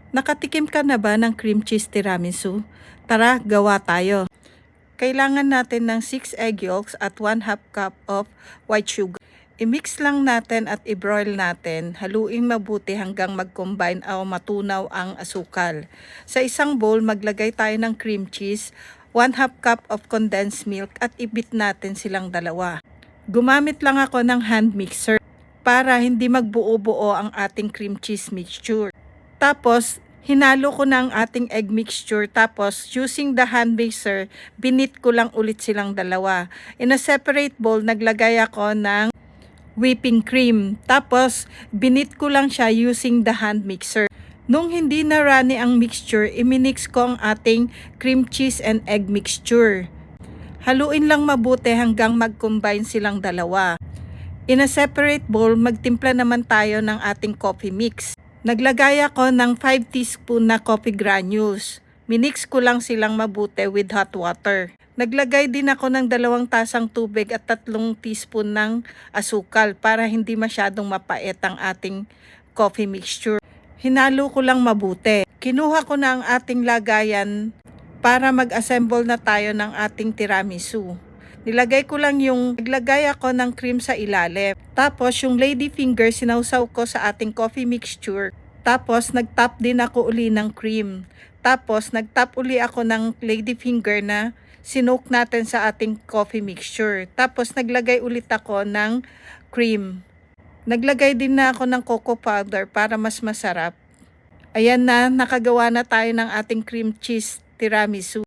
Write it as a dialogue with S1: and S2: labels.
S1: Nakatikim ka na ba ng cream cheese tiramisu? Tara, gawa tayo. Kailangan natin ng 6 egg yolks at 1/2 cup of white sugar. I-mix lang natin at i-broil natin. Haluin mabuti hanggang mag-combine o matunaw ang asukal. Sa isang bowl, maglagay tayo ng cream cheese, 1/2 cup of condensed milk at i-beat natin silang dalawa. Gumamit lang ako ng hand mixer para hindi magbuo-buo ang ating cream cheese mixture. Tapos, hinalo ko na ang ating egg mixture. Tapos, using the hand mixer, binit ko lang ulit silang dalawa. In a separate bowl, naglagay ako ng whipping cream. Tapos, binit ko lang siya using the hand mixer. Nung hindi na runny ang mixture, iminix ko ang ating cream cheese and egg mixture. Haluin lang mabuti hanggang mag-combine silang dalawa. In a separate bowl, magtimpla naman tayo ng ating coffee mix. Naglagay ako ng 5 teaspoon na coffee granules. Minix ko lang silang mabuti with hot water. Naglagay din ako ng 2 tasang tubig at 3 teaspoon ng asukal para hindi masyadong mapait ang ating coffee mixture. Hinalo ko lang mabuti. Kinuha ko na ang ating lagayan para mag-assemble na tayo ng ating tiramisu. Naglagay ako ng cream sa ilalim. Tapos yung lady finger sinawsaw ko sa ating coffee mixture. Tapos nag-top din ako uli ng cream. Tapos nag-top uli ako ng lady finger na sinoke natin sa ating coffee mixture. Tapos naglagay ulit ako ng cream. Naglagay din na ako ng cocoa powder para mas masarap. Ayan na, nakagawa na tayo ng ating cream cheese tiramisu.